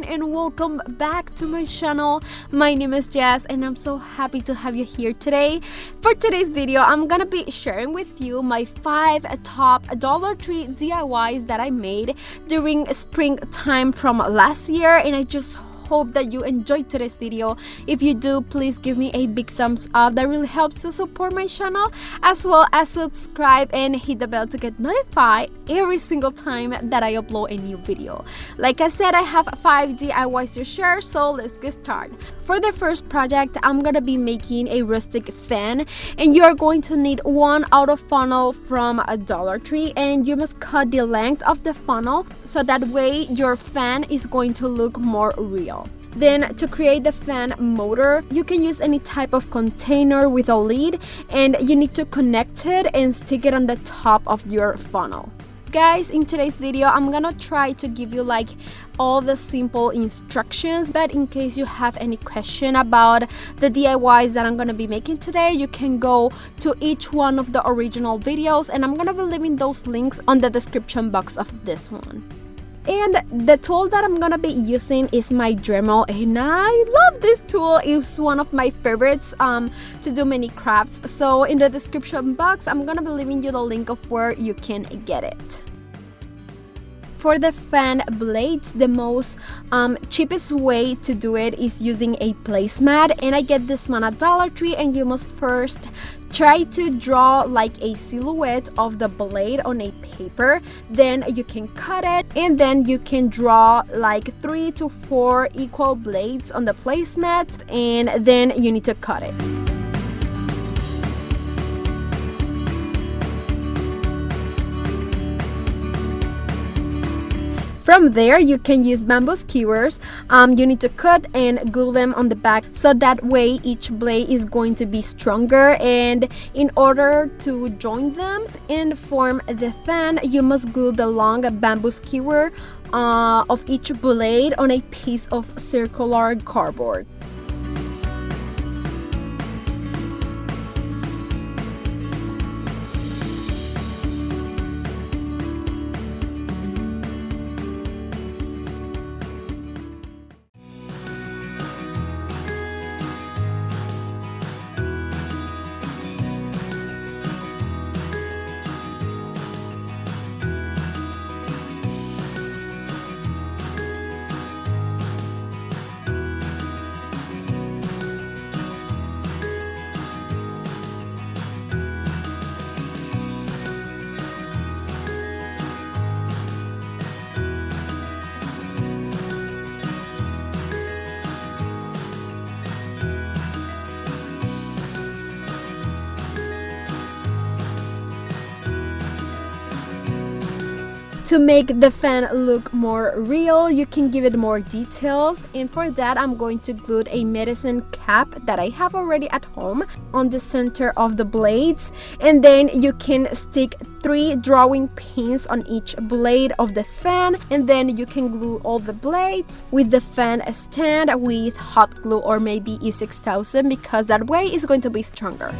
everyone, and welcome back to my channel. My name is Jazz and I'm so happy to have you here today. For today's video, I'm gonna be sharing with you my 5 top Dollar Tree DIYs that I made during springtime from last year, and I just hope that you enjoyed today's video. If you do, please give me a big thumbs up. That really helps to support my channel, as well as subscribe and hit the bell to get notified every single time that I upload a new video. Like I said, I have 5 DIYs to share, so let's get started. For the first project, I'm gonna be making a rustic fan, and you are going to need one outer funnel from a Dollar Tree, and you must cut the length of the funnel so that way your fan is going to look more real. Then to create the fan motor, you can use any type of container with a lid, and you need to connect it and stick it on the top of your funnel. Guys, in today's video, I'm gonna try to give you like all the simple instructions, but in case you have any question about the DIYs that I'm gonna be making today, you can go to each one of the original videos, and I'm gonna be leaving those links on the description box of this one. And the tool that I'm gonna be using is my Dremel, and I love this tool. It's one of my favorites to do many crafts. So in the description box, I'm gonna be leaving you the link of where you can get it. For the fan blades, the most cheapest way to do it is using a placemat, and I get this one at Dollar Tree. And you must first try to draw like a silhouette of the blade on a paper, then you can cut it, and then you can draw like 3 to 4 equal blades on the placemat, and then you need to cut it. From there, you can use bamboo skewers. You need to cut and glue them on the back, so that way each blade is going to be stronger. And in order to join them and form the fan, you must glue the long bamboo skewer of each blade on a piece of circular cardboard. To make the fan look more real, you can give it more details, and for that I'm going to glue a medicine cap that I have already at home on the center of the blades, and then you can stick 3 drawing pins on each blade of the fan, and then you can glue all the blades with the fan stand with hot glue or maybe E6000, because that way it's going to be stronger.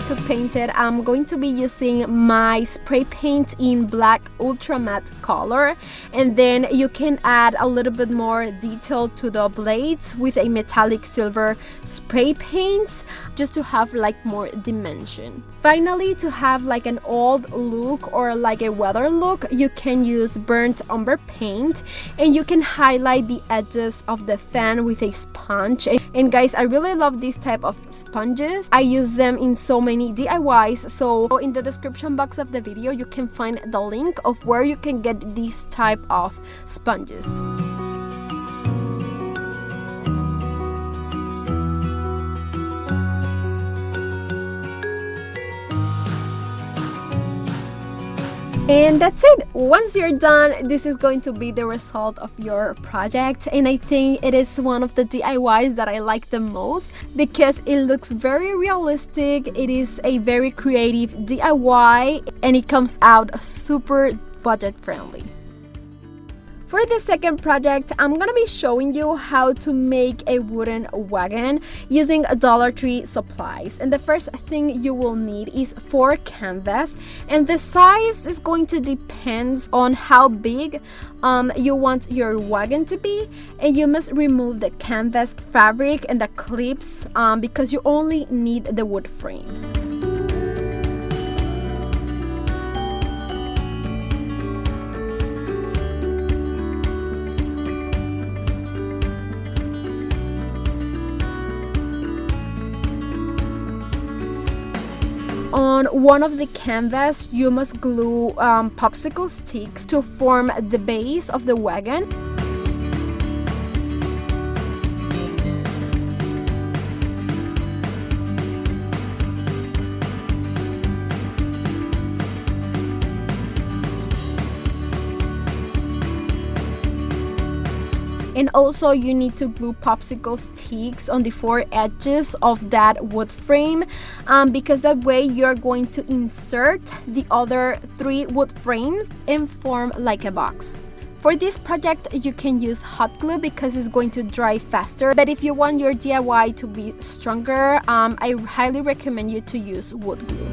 To paint it, I'm going to be using my spray paint in black ultra matte color, and then you can add a little bit more detail to the blades with a metallic silver spray paint, just to have like more dimension. Finally, to have like an old look or like a weather look, you can use burnt umber paint, and you can highlight the edges of the fan with a sponge. And guys, I really love this type of sponges. I use them in so many DIYs, so in the description box of the video you can find the link of where you can get these type of sponges. And that's it. Once you're done, this is going to be the result of your project, and I think it is one of the DIYs that I like the most because it looks very realistic. It is a very creative DIY and it comes out super budget friendly. For the second project, I'm gonna be showing you how to make a wooden wagon using Dollar Tree supplies. And the first thing you will need is 4 canvas, and the size is going to depend on how big you want your wagon to be, and you must remove the canvas fabric and the clips because you only need the wood frame. On one of the canvas, you must glue popsicle sticks to form the base of the wagon. And also you need to glue popsicle sticks on the 4 edges of that wood frame because that way you're going to insert the other 3 wood frames and form like a box. For this project, you can use hot glue because it's going to dry faster, but if you want your DIY to be stronger, I highly recommend you to use wood glue.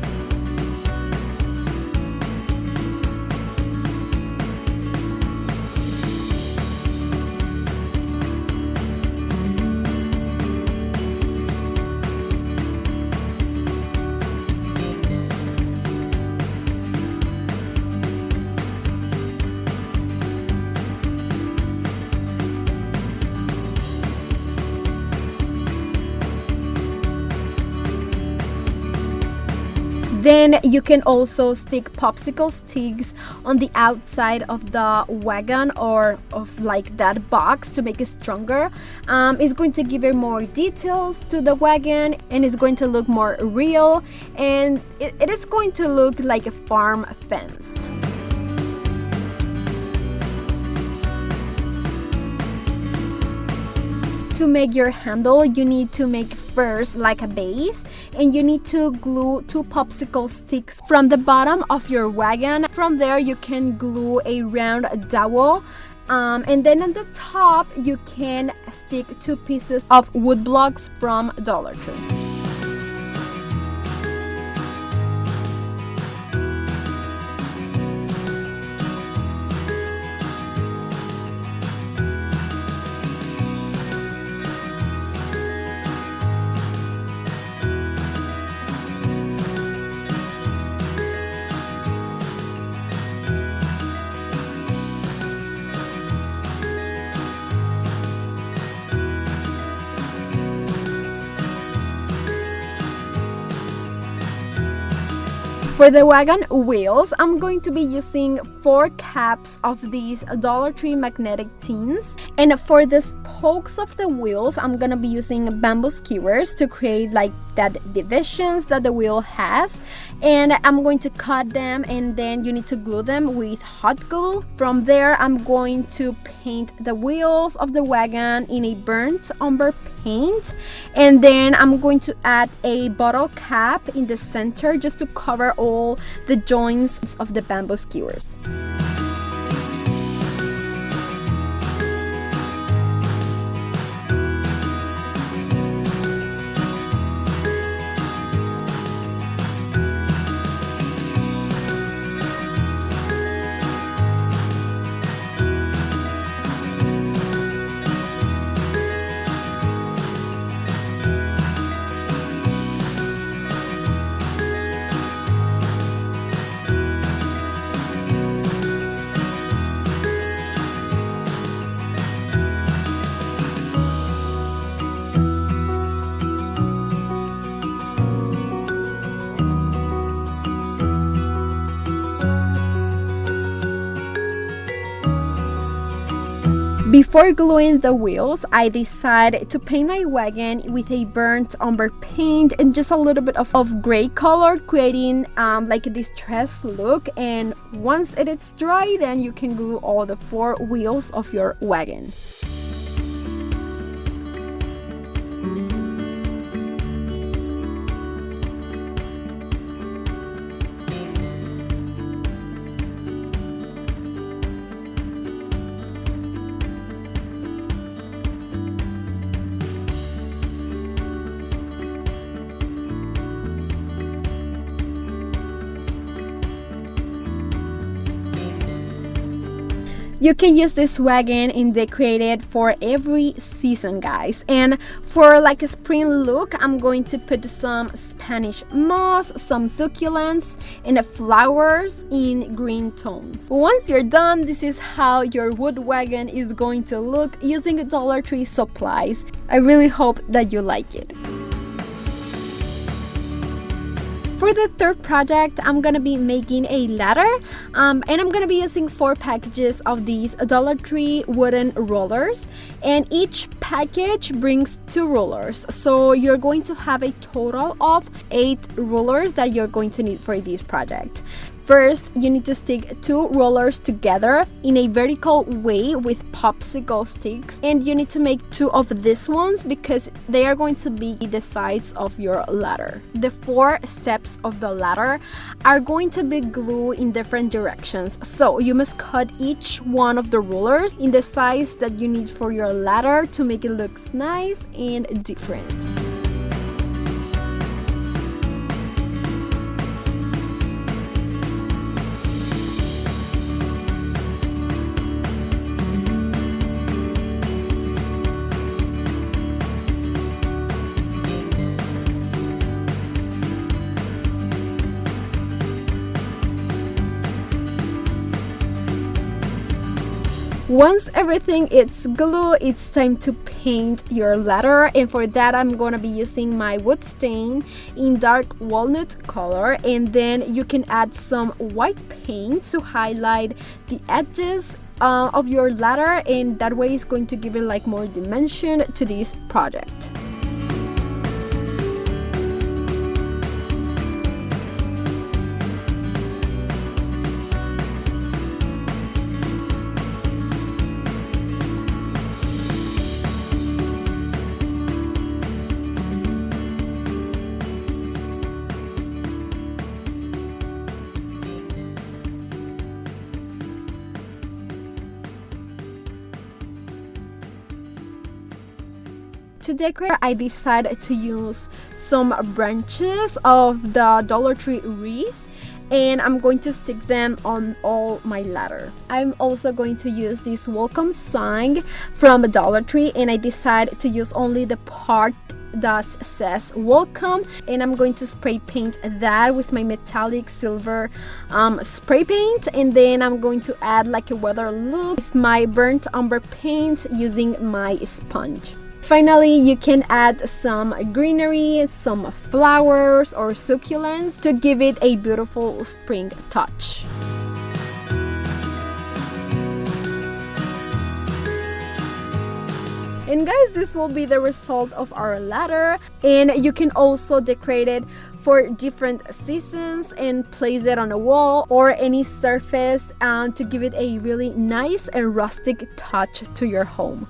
Then you can also stick popsicle sticks on the outside of the wagon or of like that box to make it stronger. It's going to give it more details to the wagon and it's going to look more real, and it is going to look like a farm fence. To make your handle, you need to make first like a base, and you need to glue 2 popsicle sticks from the bottom of your wagon. From there you can glue a round dowel, and then on the top you can stick 2 pieces of wood blocks from Dollar Tree. For the wagon wheels, I'm going to be using 4 caps of these Dollar Tree magnetic tins, and for the spokes of the wheels, I'm gonna be using bamboo skewers to create like that divisions that the wheel has, and I'm going to cut them, and then you need to glue them with hot glue. From there, I'm going to paint the wheels of the wagon in a burnt umber paint, and then I'm going to add a bottle cap in the center just to cover all the joints of the bamboo skewers. Before gluing the wheels, I decided to paint my wagon with a burnt umber paint and just a little bit of gray color, creating like a distressed look. And once it is dry, then you can glue all the 4 wheels of your wagon. You can use this wagon and decorate it for every season, guys. And for like a spring look, I'm going to put some Spanish moss, some succulents, and flowers in green tones. Once you're done, this is how your wood wagon is going to look using Dollar Tree supplies. I really hope that you like it. For the third project, I'm gonna be making a ladder, and I'm gonna be using 4 packages of these Dollar Tree wooden rollers, and each package brings 2 rollers, so you're going to have a total of 8 rollers that you're going to need for this project. First, you need to stick 2 rollers together in a vertical way with popsicle sticks, and you need to make 2 of these ones because they are going to be the sides of your ladder. The 4 steps of the ladder are going to be glued in different directions, so you must cut each one of the rollers in the size that you need for your ladder to make it look nice and different. Once everything is glued, it's time to paint your ladder, and for that I'm going to be using my wood stain in dark walnut color, and then you can add some white paint to highlight the edges of your ladder, and that way it's going to give it like more dimension to this project. To decorate, I decided to use some branches of the Dollar Tree wreath, and I'm going to stick them on all my ladder. I'm also going to use this welcome sign from Dollar Tree, and I decided to use only the part that says welcome, and I'm going to spray paint that with my metallic silver spray paint, and then I'm going to add like a weather look with my burnt umber paint using my sponge. Finally, you can add some greenery, some flowers or succulents to give it a beautiful spring touch. And guys, this will be the result of our ladder, and you can also decorate it for different seasons and place it on a wall or any surface to give it a really nice and rustic touch to your home.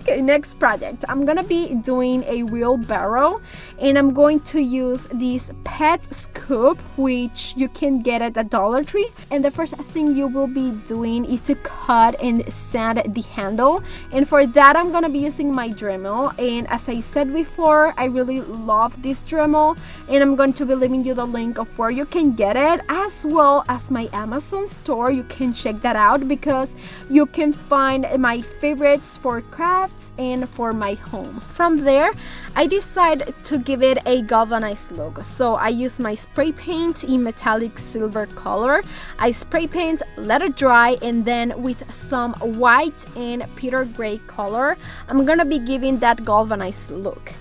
Okay, next project. I'm gonna be doing a wheelbarrow, and I'm going to use this pet scoop, which you can get at the Dollar Tree. And the first thing you will be doing is to cut and sand the handle, and for that I'm gonna be using my Dremel. And as I said before, I really love this Dremel, and I'm going to be leaving you the link of where you can get it, as well as my Amazon store. You can check that out because you can find my favorites for craft crafts and for my home. From there, I decided to give it a galvanized look. So I use my spray paint in metallic silver color. I spray paint, let it dry, and then with some white and peter gray color, I'm gonna be giving that galvanized look.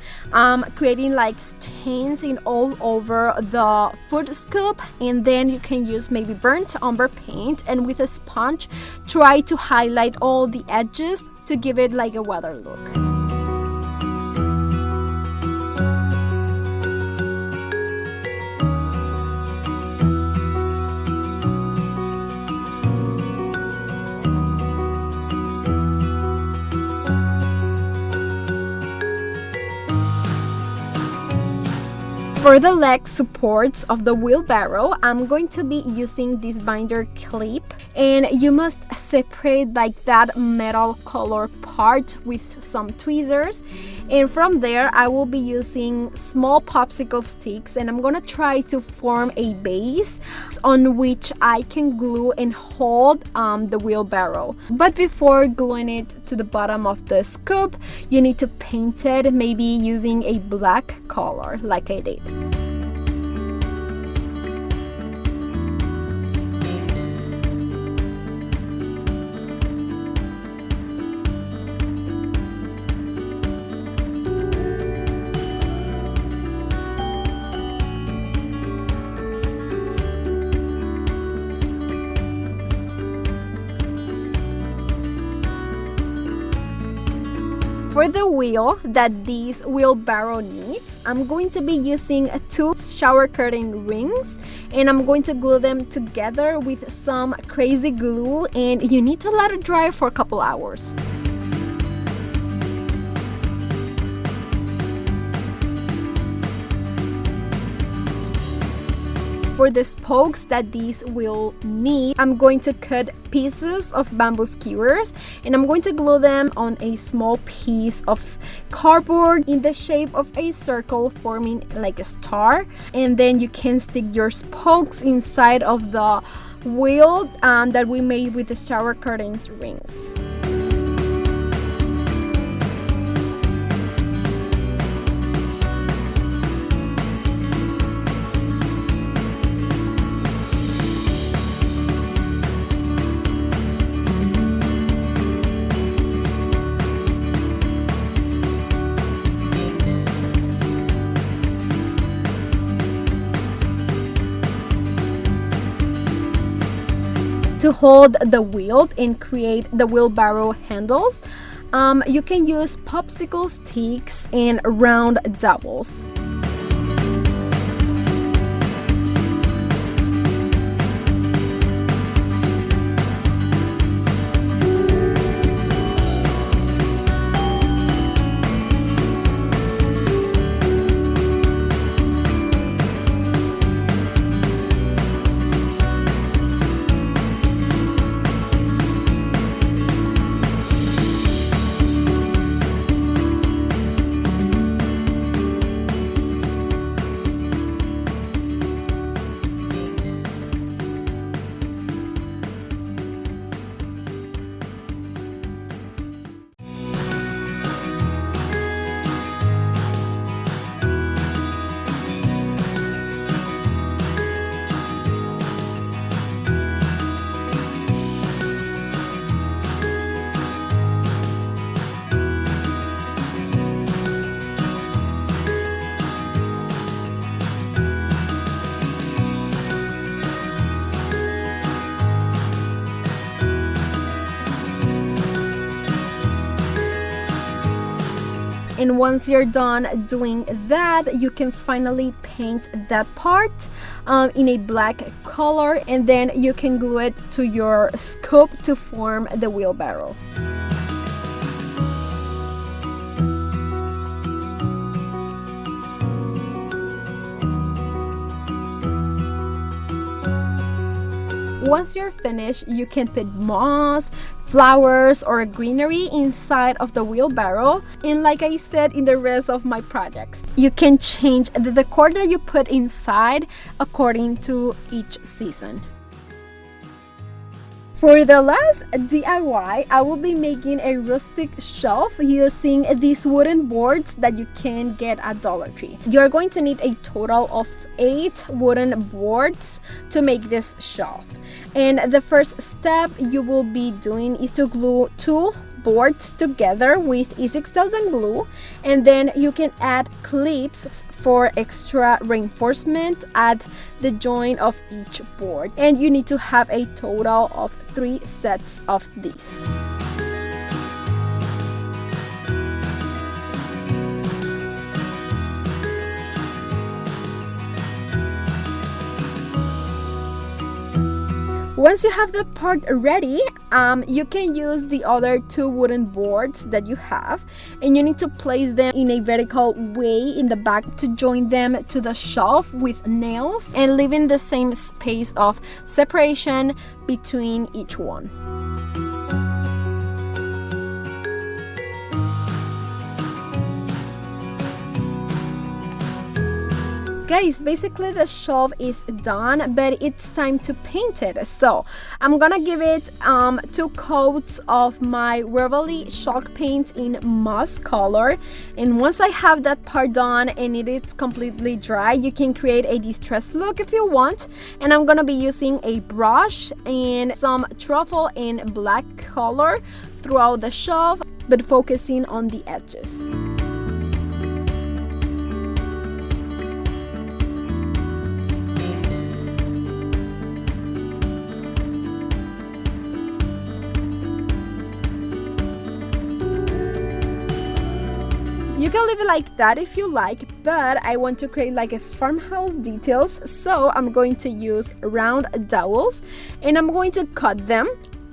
Creating like stains in all over the food scoop, and then you can use maybe burnt umber paint, and with a sponge try to highlight all the edges to give it like a weather look. For the leg supports of the wheelbarrow, I'm going to be using this binder clip, and you must separate like that metal color part with some tweezers. And from there, I will be using small popsicle sticks, and I'm gonna try to form a base on which I can glue and hold the wheelbarrow. But before gluing it to the bottom of the scoop, you need to paint it, maybe using a black color like I did. For the wheel that this wheelbarrow needs, I'm going to be using 2 shower curtain rings, and I'm going to glue them together with some crazy glue, and you need to let it dry for a couple hours. For the spokes that these will need, I'm going to cut pieces of bamboo skewers, and I'm going to glue them on a small piece of cardboard in the shape of a circle, forming like a star. And then you can stick your spokes inside of the wheel that we made with the shower curtains rings. To hold the wheel and create the wheelbarrow handles, you can use popsicle sticks and round dowels. And once you're done doing that, you can finally paint that part in a black color, and then you can glue it to your scoop to form the wheelbarrow. Once you're finished, you can put moss, flowers, or greenery inside of the wheelbarrow. And like I said in the rest of my projects, you can change the decor that you put inside according to each season. For the last DIY, I will be making a rustic shelf using these wooden boards that you can get at Dollar Tree. You're going to need a total of 8 wooden boards to make this shelf. And the first step you will be doing is to glue 2 boards together with E6000 glue, and then you can add clips for extra reinforcement at the joint of each board, and you need to have a total of 3 sets of these. Once you have that part ready, you can use the other 2 wooden boards that you have, and you need to place them in a vertical way in the back to join them to the shelf with nails and leaving the same space of separation between each one. Guys, basically the shelf is done, but it's time to paint it. So I'm gonna give it 2 coats of my Waverly chalk paint in moss color, and once I have that part done and it is completely dry, you can create a distressed look if you want. And I'm gonna be using a brush and some truffle in black color throughout the shelf, but focusing on the edges. You can leave it like that if you like, but I want to create like a farmhouse details, so I'm going to use round dowels and I'm going to cut them,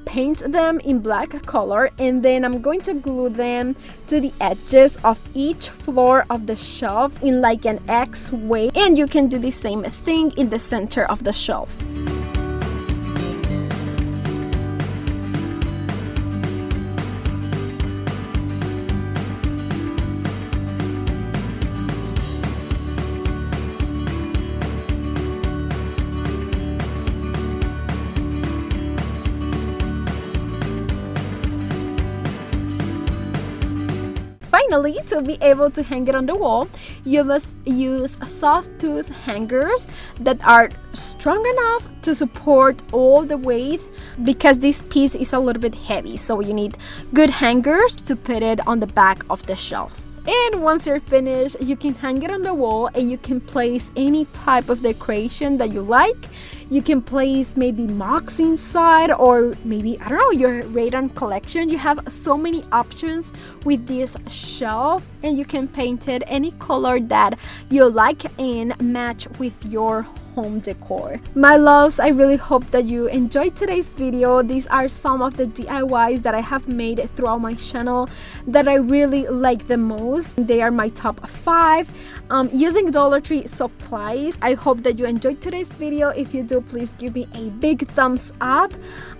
paint them in black color, and then I'm going to glue them to the edges of each floor of the shelf in like an X way, and you can do the same thing in the center of the shelf. Finally, to be able to hang it on the wall, you must use soft-tooth hangers that are strong enough to support all the weight, because this piece is a little bit heavy, so you need good hangers to put it on the back of the shelf. And once you're finished, you can hang it on the wall and you can place any type of decoration that you like. You can place maybe mugs inside, or maybe, I don't know, your Radon collection. You have so many options with this shelf, and you can paint it any color that you like and match with your home decor. My loves, I really hope that you enjoyed today's video. These are some of the DIYs that I have made throughout my channel that I really like the most. They are my top 5 using Dollar Tree supplies. I hope that you enjoyed today's video. If you do, please give me a big thumbs up.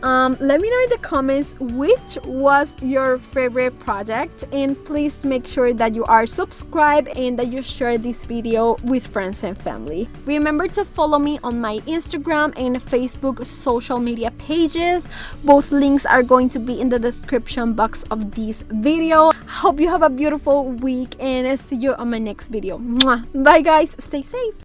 Let me know in the comments which was your favorite project, and please make sure that you are subscribed and that you share this video with friends and family. Remember to follow me on my Instagram and Facebook social media pages. Both links are going to be in the description box of this video. Hope you have a beautiful week, and see you on my next video. Mwah. Bye guys, stay safe.